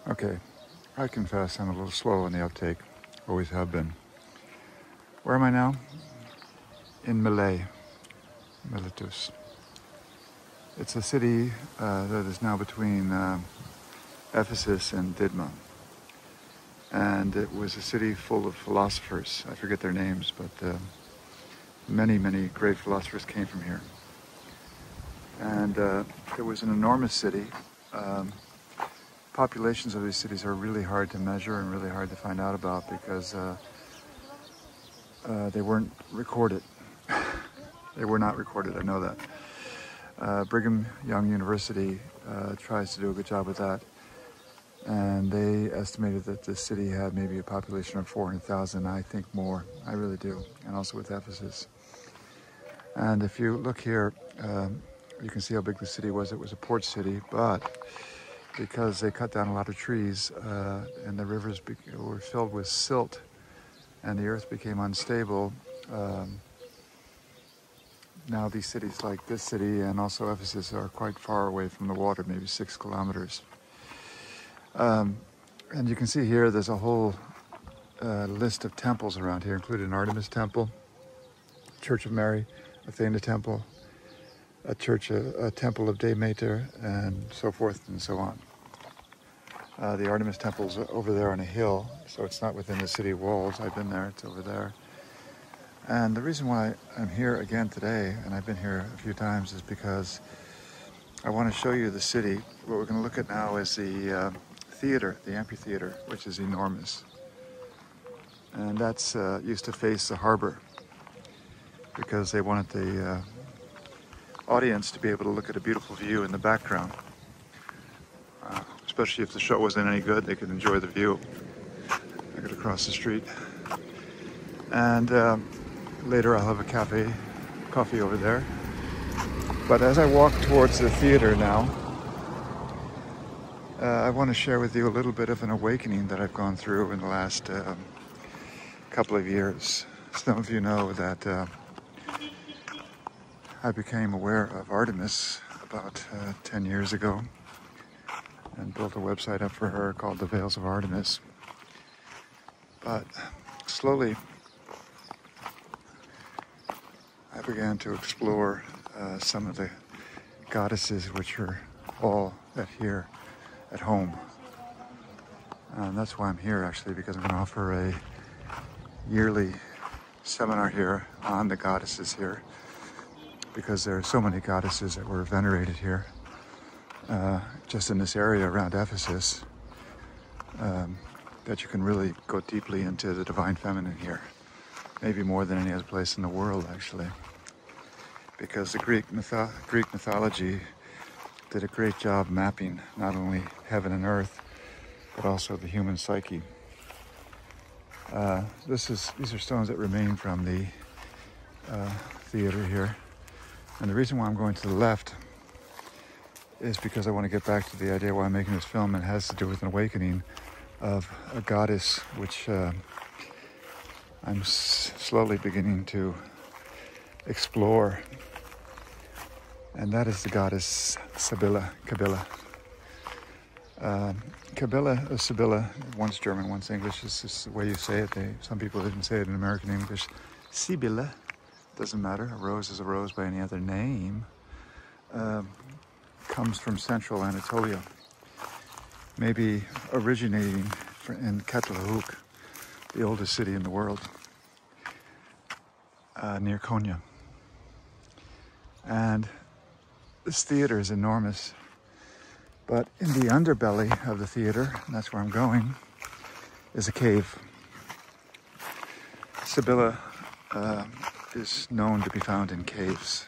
Okay, I confess I'm a little slow on the uptake, always have been. Where am I now? In Miletus. It's a city that is now between Ephesus and Didma. And it was a city full of philosophers. I forget their names, but many great philosophers came from here. And it was an enormous city. Populations of these cities are really hard to measure and really hard to find out about because they weren't recorded. They were not recorded, I know that. Brigham Young University tries to do a good job with that. And they estimated that the city had maybe a population of 400,000. I think more, I really do, and also with Ephesus. And if you look here, you can see how big the city was. It was a port city, but because they cut down a lot of trees and the rivers were filled with silt and the earth became unstable, now these cities like this city and also Ephesus are quite far away from the water, maybe 6 kilometers. And you can see here there's a whole list of temples around here, including an Artemis temple, Church of Mary, Athena temple, a temple of Demeter, and so forth and so on. The Artemis temple's over there on a hill, so it's not within the city walls. I've been there, it's over there. And the reason why I'm here again today, and I've been here a few times, is because I want to show you the city. What we're going to look at now is the theater, the amphitheater, which is enormous. And that's used to face the harbor because they wanted the audience to be able to look at a beautiful view in the background. Especially if the show wasn't any good, they could enjoy the view. I could across the street. And later I'll have a coffee over there. But as I walk towards the theater now, I want to share with you a little bit of an awakening that I've gone through in the last couple of years. Some of you know that I became aware of Artemis about 10 years ago and built a website up for her called The Veils of Artemis. But slowly I began to explore some of the goddesses which are all here at home. And that's why I'm here actually, because I'm going to offer a yearly seminar here on the goddesses here, because there are so many goddesses that were venerated here, just in this area around Ephesus, that you can really go deeply into the divine feminine here, maybe more than any other place in the world actually, because the Greek mythology did a great job mapping not only heaven and earth, but also the human psyche. These are stones that remain from the theater here. And the reason why I'm going to the left is because I want to get back to the idea why I'm making this film, and it has to do with an awakening of a goddess which I'm slowly beginning to explore. And that is the goddess Cybele. Cybele, one's German, one's English. This is the way you say it. Some people didn't say it in American English. Cybele, doesn't matter. A rose is a rose by any other name. Comes from central Anatolia, maybe originating in Chthonic, the oldest city in the world, near Konya. And this theater is enormous, but in the underbelly of the theater, and that's where I'm going, is a cave. Cybele is known to be found in caves,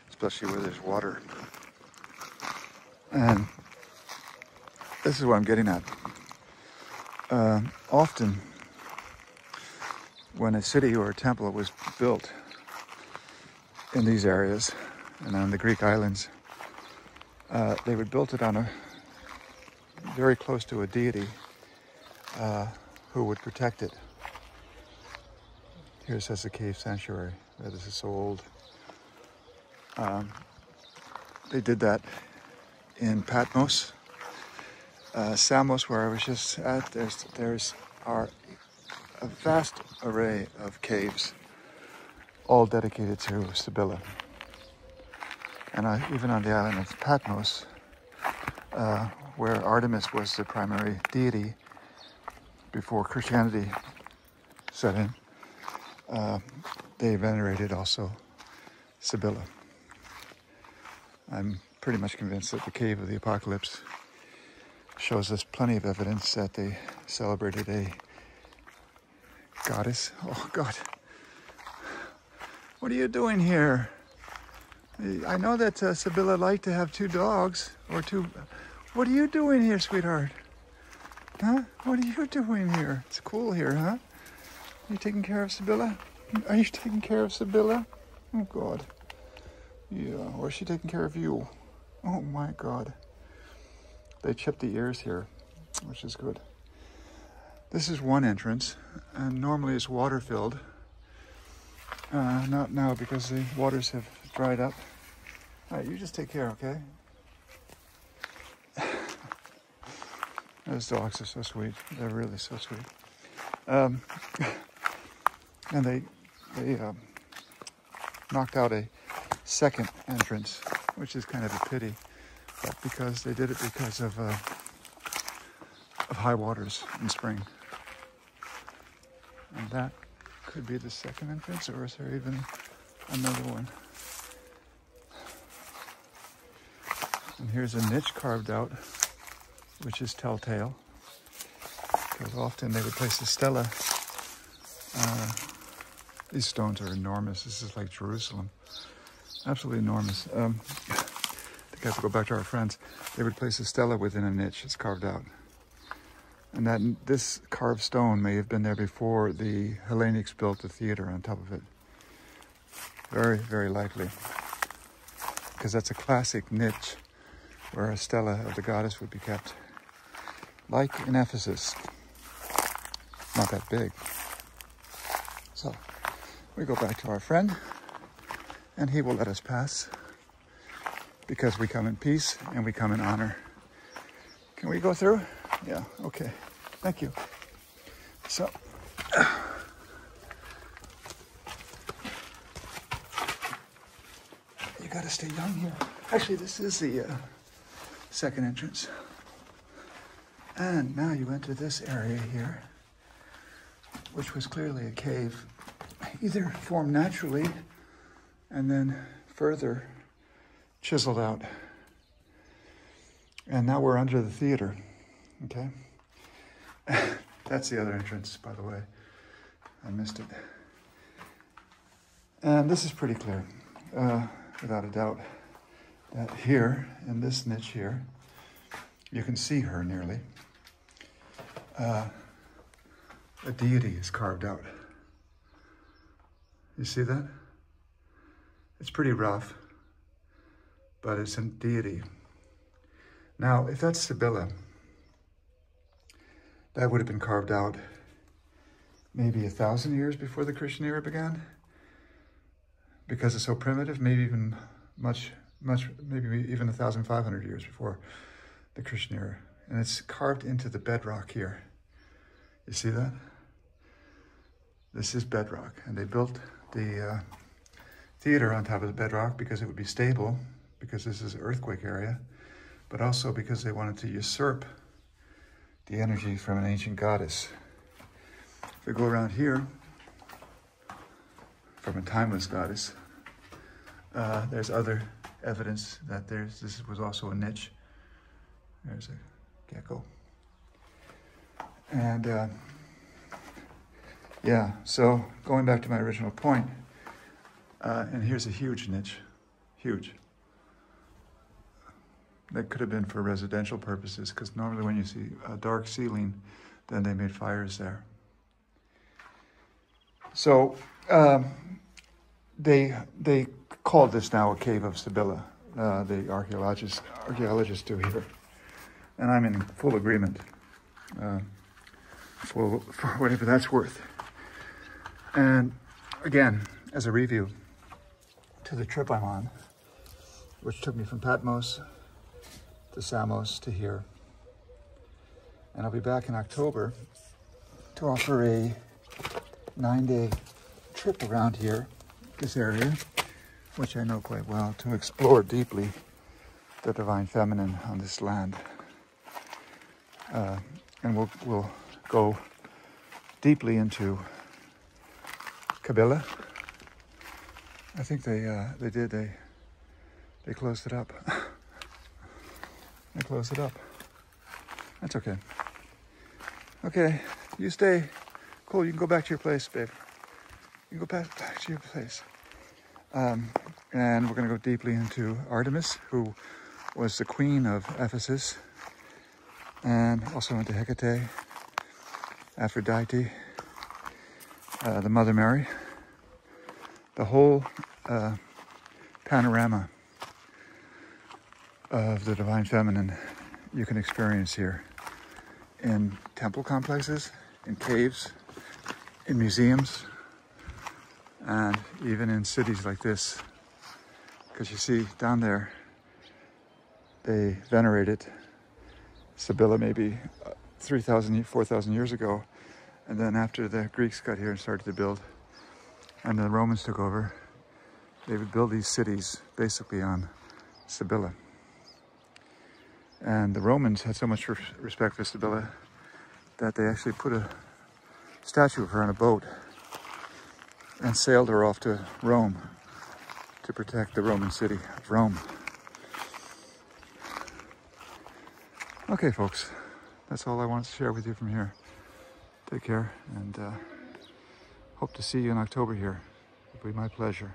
especially where there's water. And this is what I'm getting at. Often, when a city or a temple was built in these areas and on the Greek islands, they would build it on very close to a deity who would protect it. Here it says the cave sanctuary. This is so old. They did that in Patmos, Samos, where I was just at, there's a vast array of caves, all dedicated to Cybele. And even on the island of Patmos, where Artemis was the primary deity before Christianity set in, they venerated also Cybele. I'm pretty much convinced that the Cave of the Apocalypse shows us plenty of evidence that they celebrated a goddess. Oh God, what are you doing here? I know that Cybele liked to have 2 dogs or 2. What are you doing here, sweetheart? Huh? What are you doing here? It's cool here, huh? Are you taking care of Cybele? Are you taking care of Cybele? Oh God. Yeah, or is she taking care of you? Oh my God. They chipped the ears here, which is good. This is one entrance, and normally it's water filled. Not now because the waters have dried up. All right, you just take care, okay? Those dogs are so sweet. They're really so sweet. And they knocked out a second entrance, which is kind of a pity, but because they did it because of high waters in spring. And that could be the second entrance, or is there even another one? And here's a niche carved out, which is telltale, because often they would place a stela. These stones are enormous. This is like Jerusalem. Absolutely enormous. I think I have to go back to our friends. They would place a stela within a niche. It's carved out. And this carved stone may have been there before the Hellenics built the theater on top of it. Very, very likely. Because that's a classic niche where a stela of the goddess would be kept. Like in Ephesus. Not that big. So, we go back to our friend, and he will let us pass, because we come in peace and we come in honor. Can we go through? Yeah, okay. Thank you. So, you gotta stay young here. Actually, this is the second entrance. And now you enter this area here, which was clearly a cave, either formed naturally and then further chiseled out. And now we're under the theater, okay? That's the other entrance, by the way. I missed it. And this is pretty clear, without a doubt, that here, in this niche here, you can see her nearly. A deity is carved out. You see that? It's pretty rough, but it's a deity. Now, if that's Cybele, that would have been carved out maybe 1,000 years before the Christian era began, because it's so primitive, maybe even maybe even 1,500 years before the Christian era. And it's carved into the bedrock here. You see that? This is bedrock, and they built the theater on top of the bedrock because it would be stable, because this is an earthquake area, but also because they wanted to usurp the energy from an ancient goddess. If we go around here, from a timeless goddess, there's other evidence that this was also a niche. There's a gecko. And yeah, so going back to my original point, and here's a huge niche, huge. That could have been for residential purposes, because normally when you see a dark ceiling, then they made fires there. So they called this now a cave of Cybele, the archaeologists do here. And I'm in full agreement, for whatever that's worth. And again, as a review to the trip I'm on, which took me from Patmos to Samos to here. And I'll be back in October to offer a 9-day trip around here, this area, which I know quite well, to explore deeply the Divine Feminine on this land. And we'll go deeply into Cybele. I think they closed it up. They closed it up. That's okay. Okay, you stay cool. You can go back to your place, babe. You can go back to your place. And we're going to go deeply into Artemis, who was the queen of Ephesus, and also into Hecate, Aphrodite, the Mother Mary, the whole panorama of the Divine Feminine you can experience here in temple complexes, in caves, in museums, and even in cities like this. Because you see down there, they venerated Cybele maybe 3,000, 4,000 years ago. And then after the Greeks got here and started to build, and the Romans took over, they would build these cities basically on Cybele. And the Romans had so much respect for Cybele that they actually put a statue of her on a boat and sailed her off to Rome to protect the Roman city of Rome. Okay, folks, that's all I wanted to share with you from here. Take care, and hope to see you in October here. It'll be my pleasure.